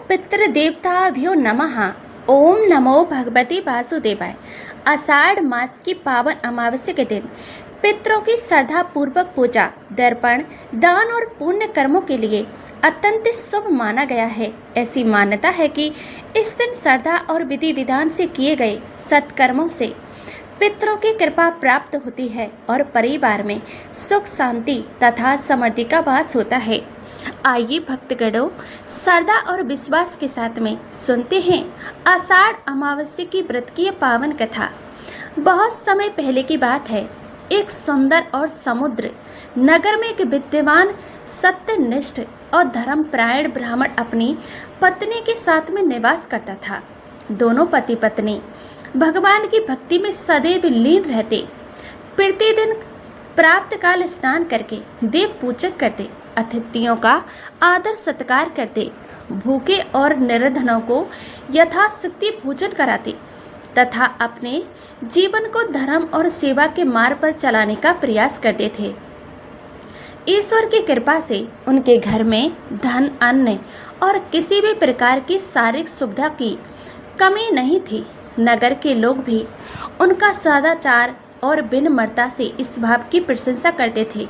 पितृदेवताभ्यो नमः। ओम नमो भगवती वासुदेवाय। आषाढ़ मास की पावन अमावस्या के दिन पितरों की श्रद्धा पूर्वक पूजा, दर्पण, दान और पुण्य कर्मों के लिए अत्यंत शुभ माना गया है। ऐसी मान्यता है कि इस दिन श्रद्धा और विधि विधान से किए गए सत्कर्मों से पितरों की कृपा प्राप्त होती है और परिवार में सुख शांति तथा समृद्धि का वास होता है। आइए भक्तगणों, श्रद्धा और विश्वास के साथ में सुनते हैं आषाढ़ अमावस्या की व्रत की पावन कथा। बहुत समय पहले की बात है। एक सुंदर और समुद्र नगर में एक विद्वान, सत्यनिष्ठ और धर्मपरायण ब्राह्मण अपनी पत्नी के साथ में निवास करता था। दोनों पति पत्नी भगवान की भक्ति में सदैव लीन रहते। प्रतिदिन प्रातः काल स्नान करके देव पूजन करते, अतिथियों का आदर सत्कार करते, भूखे और निर्धनों को यथाशक्ति भोजन कराते तथा अपने जीवन को धर्म और सेवा के मार्ग पर चलाने का प्रयास करते थे। ईश्वर की कृपा से उनके घर में धन, अन्न और किसी भी प्रकार की शारीरिक सुविधा की कमी नहीं थी। नगर के लोग भी उनका सदाचार और विनम्रता से इस भाव की प्रशंसा करते थे।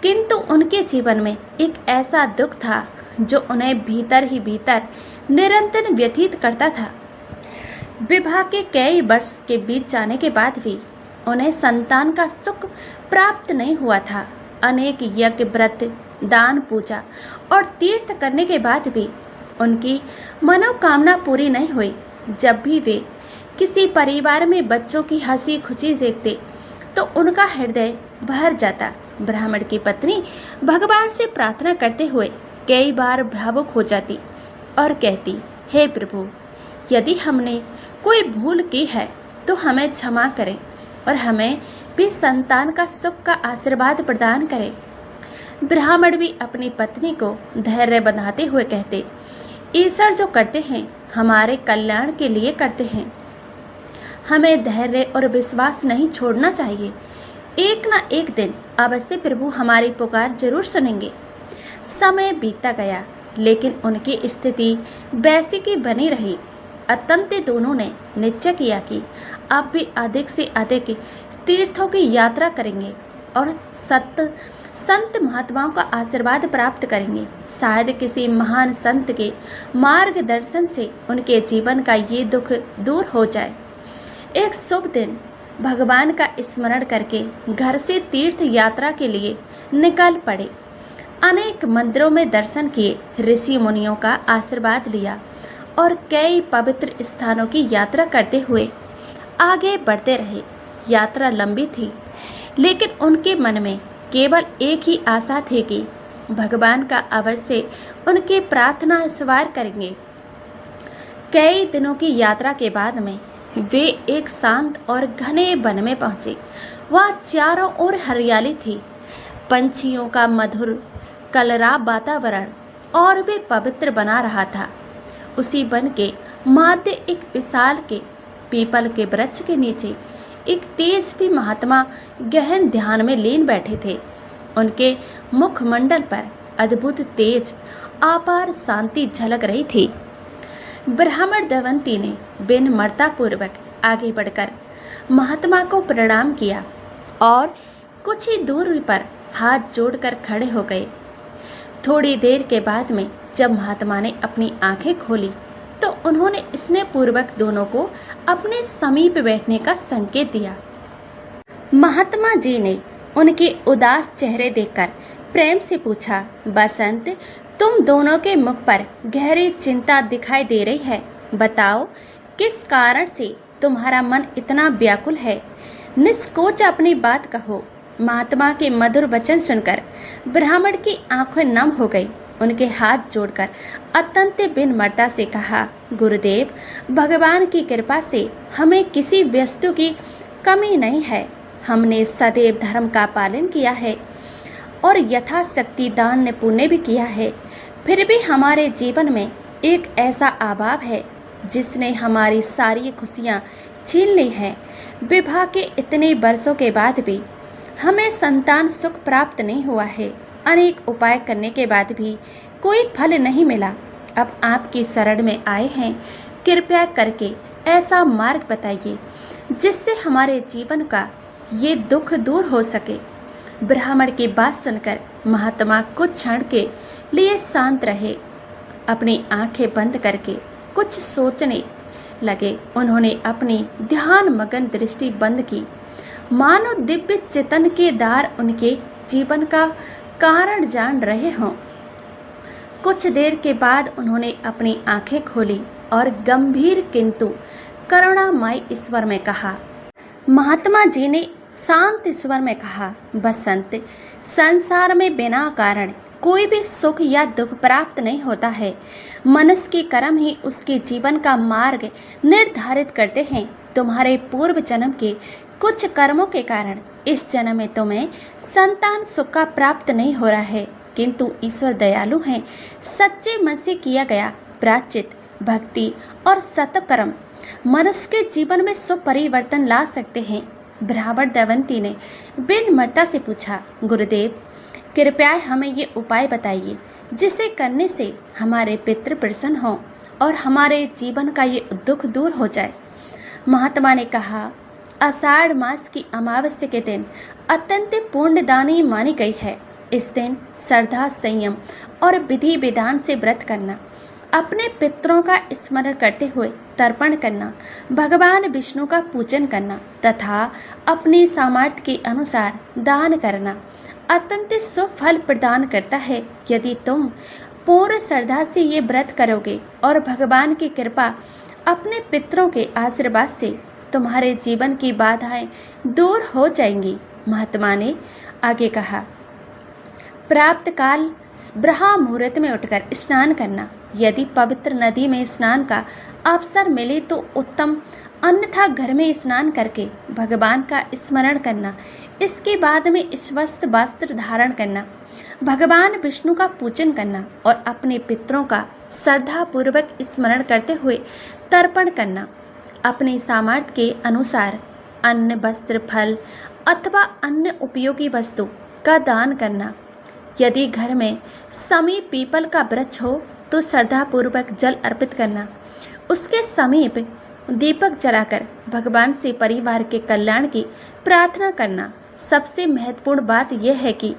किंतु उनके जीवन में एक ऐसा दुख था जो उन्हें भीतर ही भीतर निरंतर व्यथित करता था। विवाह के कई वर्ष के बीत जाने के बाद भी उन्हें संतान का सुख प्राप्त नहीं हुआ था। अनेक यज्ञ, व्रत, दान, पूजा और तीर्थ करने के बाद भी उनकी मनोकामना पूरी नहीं हुई। जब भी वे किसी परिवार में बच्चों की हंसी खुशी देखते तो उनका हृदय भर जाता। ब्राह्मण की पत्नी भगवान से प्रार्थना करते हुए कई बार भावुक हो जाती और कहती, हे प्रभु, यदि हमने कोई भूल की है तो हमें क्षमा करें और हमें भी संतान का सुख का आशीर्वाद प्रदान करें। ब्राह्मण भी अपनी पत्नी को धैर्य बंधाते हुए कहते, ईश्वर जो करते हैं हमारे कल्याण के लिए करते हैं। हमें धैर्य और विश्वास नहीं छोड़ना चाहिए। एक न एक दिन अवश्य प्रभु हमारी पुकार जरूर सुनेंगे। समय बीतता गया लेकिन उनकी स्थिति वैसी की बनी रही। अतंत दोनों ने निश्चय किया कि अब भी अधिक से अधिक तीर्थों की यात्रा करेंगे और संत महात्माओं का आशीर्वाद प्राप्त करेंगे। शायद किसी महान संत के मार्गदर्शन से उनके जीवन का ये दुख दूर हो जाए। एक शुभ दिन भगवान का स्मरण करके घर से तीर्थ यात्रा के लिए निकल पड़े। अनेक मंदिरों में दर्शन किए, ऋषि मुनियों का आशीर्वाद लिया और कई पवित्र स्थानों की यात्रा करते हुए आगे बढ़ते रहे। यात्रा लंबी थी लेकिन उनके मन में केवल एक ही आशा थी कि भगवान का अवश्य उनकी प्रार्थना स्वीकार करेंगे। कई दिनों की यात्रा के बाद में वे एक शांत और घने वन में पहुंचे। वहाँ चारों ओर हरियाली थी, पंछियों का मधुर कलरव वातावरण और भी पवित्र बना रहा था। उसी वन के मध्य एक विशाल के पीपल के वृक्ष के नीचे एक तेजस्वी महात्मा गहन ध्यान में लीन बैठे थे। उनके मुखमंडल पर अद्भुत तेज, अपार शांति झलक रही थी। ब्राह्मण दमयंती ने विनम्रता पूर्वक आगे बढ़कर महात्मा को प्रणाम किया और कुछ ही दूर पर हाथ जोड़कर खड़े हो गए। थोड़ी देर के बाद में जब महात्मा ने अपनी आंखें खोली तो उन्होंने स्नेहपूर्वक दोनों को अपने समीप बैठने का संकेत दिया। महात्मा जी ने उनके उदास चेहरे देखकर प्रेम से पूछा, बसंत, तुम दोनों के मुख पर गहरी चिंता दिखाई दे रही है। बताओ, किस कारण से तुम्हारा मन इतना व्याकुल है? निष्कोच अपनी बात कहो। महात्मा के मधुर वचन सुनकर ब्राह्मण की आंखें नम हो गई। उनके हाथ जोड़कर अत्यंत विनम्रता से कहा, गुरुदेव, भगवान की कृपा से हमें किसी वस्तु की कमी नहीं है। हमने सदैव धर्म का पालन किया है और यथाशक्ति दान पुण्य भी किया है। फिर भी हमारे जीवन में एक ऐसा अभाव है जिसने हमारी सारी खुशियाँ छीन ली हैं। विवाह के इतने वर्षों के बाद भी हमें संतान सुख प्राप्त नहीं हुआ है। अनेक उपाय करने के बाद भी कोई फल नहीं मिला। अब आपकी शरण में आए हैं, कृपया करके ऐसा मार्ग बताइए जिससे हमारे जीवन का ये दुख दूर हो सके। ब्राह्मण की बात सुनकर महात्मा कुछ क्षण के लिए शांत रहे, अपनी आंखें बंद करके कुछ सोचने लगे। उन्होंने अपनी ध्यान मगन दृष्टि बंद की, मानो दिव्य चेतन के द्वार उनके जीवन का कारण जान रहे हों। कुछ देर के बाद उन्होंने अपनी आंखें खोली और गंभीर किंतु करुणामय स्वर में कहा। महात्मा जी ने शांत स्वर में कहा, बसंत, संसार में बिना कारण कोई भी सुख या दुख प्राप्त नहीं होता है। मनुष्य के कर्म ही उसके जीवन का मार्ग निर्धारित करते हैं। तुम्हारे पूर्व जन्म के कुछ कर्मों के कारण इस जन्म में तुम्हें संतान सुख का प्राप्त नहीं हो रहा है, किंतु ईश्वर दयालु हैं। सच्चे मन से किया गया प्रायश्चित, भक्ति और सत्कर्म मनुष्य के जीवन में सुपरिवर्तन ला सकते हैं। ब्राह्मण दमयंती ने विनम्रता से पूछा, गुरुदेव, कृपया हमें ये उपाय बताइए जिसे करने से हमारे पितृ प्रसन्न हों और हमारे जीवन का ये दुख दूर हो जाए। महात्मा ने कहा, आषाढ़ मास की अमावस्या के दिन अत्यंत पुण्यदानी मानी गई है। इस दिन श्रद्धा, संयम और विधि विधान से व्रत करना, अपने पितरों का स्मरण करते हुए तर्पण करना, भगवान विष्णु का पूजन करना तथा अपने सामर्थ्य के अनुसार दान करना अत्यंत सुफल प्रदान करता है। यदि तुम पूर्ण श्रद्धा से ये व्रत करोगे और भगवान की कृपा, अपने पितरों के आशीर्वाद से तुम्हारे जीवन की बाधाएं दूर हो जाएंगी। महात्मा ने आगे कहा, प्राप्त काल ब्रह्म मुहूर्त में उठकर स्नान करना, यदि पवित्र नदी में स्नान का अवसर मिले तो उत्तम, अन्यथा घर में स्नान करके भगवान का स्मरण करना। इसके बाद में स्वस्थ वस्त्र धारण करना, भगवान विष्णु का पूजन करना और अपने पितरों का श्रद्धा पूर्वक स्मरण करते हुए तर्पण करना। अपने सामर्थ्य के अनुसार अन्न, वस्त्र, फल अथवा अन्य उपयोगी वस्तु का दान करना। यदि घर में समीप पीपल का वृक्ष हो तो श्रद्धा पूर्वक जल अर्पित करना। उसके समीप दीपक जलाकर भगवान से परिवार के कल्याण की प्रार्थना करना। सबसे महत्वपूर्ण बात यह है कि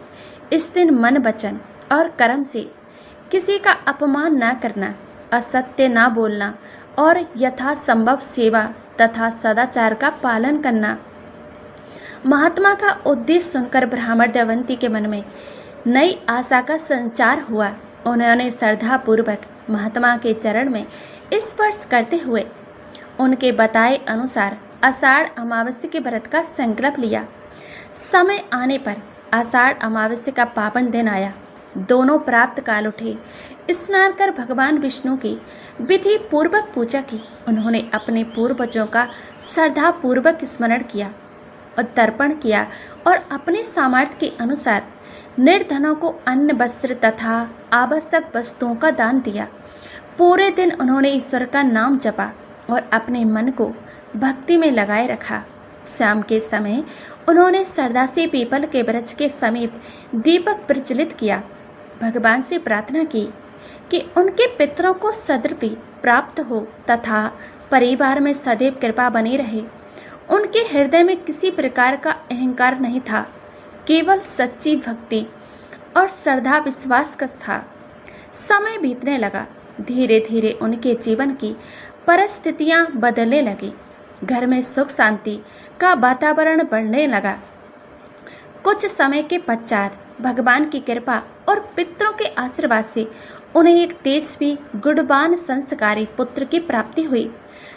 इस दिन मन, वचन और कर्म से किसी का अपमान न करना, असत्य न बोलना और यथासंभव सेवा तथा सदाचार का पालन करना। महात्मा का उद्देश्य सुनकर ब्राह्मण दमयंती के मन में नई आशा का संचार हुआ। उन्होंने श्रद्धा पूर्वक महात्मा के चरण में स्पर्श करते हुए उनके बताए अनुसार आषाढ़ अमावस्या के व्रत का संकल्प लिया। समय आने पर आषाढ़ अमावस्या का पावन दिन आया। दोनों प्राप्त काल उठे, स्नान कर भगवान विष्णु की विधि पूर्वक पूजा की। उन्होंने अपने पूर्वजों का श्रद्धा पूर्वक स्मरण किया और तर्पण किया और अपने सामर्थ्य के अनुसार निर्धनों को अन्न, वस्त्र तथा आवश्यक वस्तुओं का दान दिया। पूरे दिन उन्होंने ईश्वर का नाम जपा और अपने मन को भक्ति में लगाए रखा। शाम के समय उन्होंने श्रद्धा से पीपल के वृक्ष के समीप दीपक प्रज्वलित किया। भगवान से प्रार्थना की कि उनके पितरों को सद्गति प्राप्त हो तथा परिवार में सदैव कृपा बनी रहे। उनके हृदय में किसी प्रकार का अहंकार नहीं था, केवल सच्ची भक्ति और श्रद्धा विश्वास का था। समय बीतने लगा। धीरे धीरे उनके जीवन की परिस्थितियां बदलने लगी। घर में सुख शांति का वातावरण बढ़ने लगा। कुछ समय के पश्चात भगवान की कृपा और पितरों के आशीर्वाद से उन्हें एक तेजस्वी, गुणवान, संस्कारी पुत्र की प्राप्ति हुई।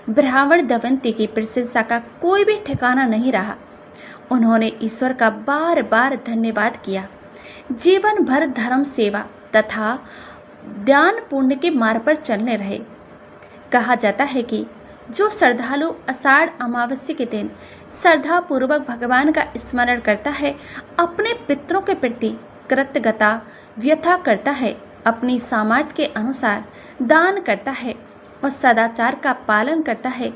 ब्राह्मण दमयंती की प्रशंसा का कोई भी ठिकाना नहीं रहा। उन्होंने ईश्वर का बार बार धन्यवाद किया। जीवन भर धर्म, सेवा तथा दान पुण्य के मार्ग पर चलने रहे। कहा जाता है कि जो श्रद्धालु आषाढ़ अमावस्या के दिन श्रद्धा पूर्वक भगवान का स्मरण करता है, अपने पितरों के प्रति कृतज्ञता व्यक्त करता है, अपनी सामर्थ्य के अनुसार दान करता है और सदाचार का पालन करता है,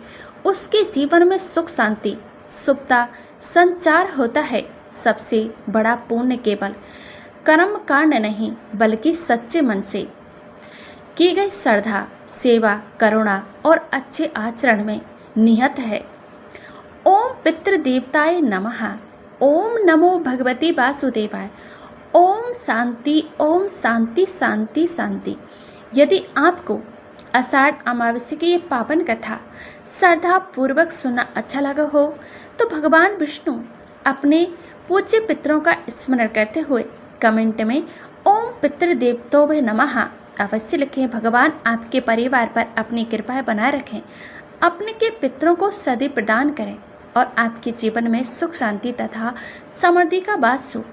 उसके जीवन में सुख शांति शुभता संचार होता है। सबसे बड़ा पुण्य केवल कर्म कांड नहीं बल्कि सच्चे मन से की गई श्रद्धा, सेवा, करुणा और अच्छे आचरण में निहित है। ओम पितृदेवताय नमः। ओम नमो भगवती वासुदेवाय। ओम शांति, ओम शांति शांति शांति। यदि आपको आषाढ़ अमावस्या की ये पावन कथा श्रद्धा पूर्वक सुनना अच्छा लगा हो तो भगवान विष्णु अपने पूज्य पितरों का स्मरण करते हुए कमेंट में ओम पितृदेवतो नमः अवश्य लिखें। भगवान आपके परिवार पर अपनी कृपा बनाए रखें, अपने के पितरों को सदी प्रदान करें और आपके जीवन में सुख शांति तथा समृद्धि का वास हो।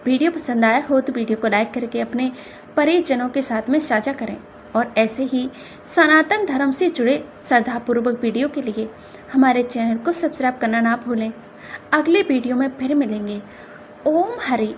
वीडियो पसंद आया हो तो वीडियो को लाइक करके अपने परिजनों के साथ में साझा करें और ऐसे ही सनातन धर्म से जुड़े श्रद्धापूर्वक वीडियो के लिए हमारे चैनल को सब्सक्राइब करना ना भूलें। अगले वीडियो में फिर मिलेंगे। ओम हरि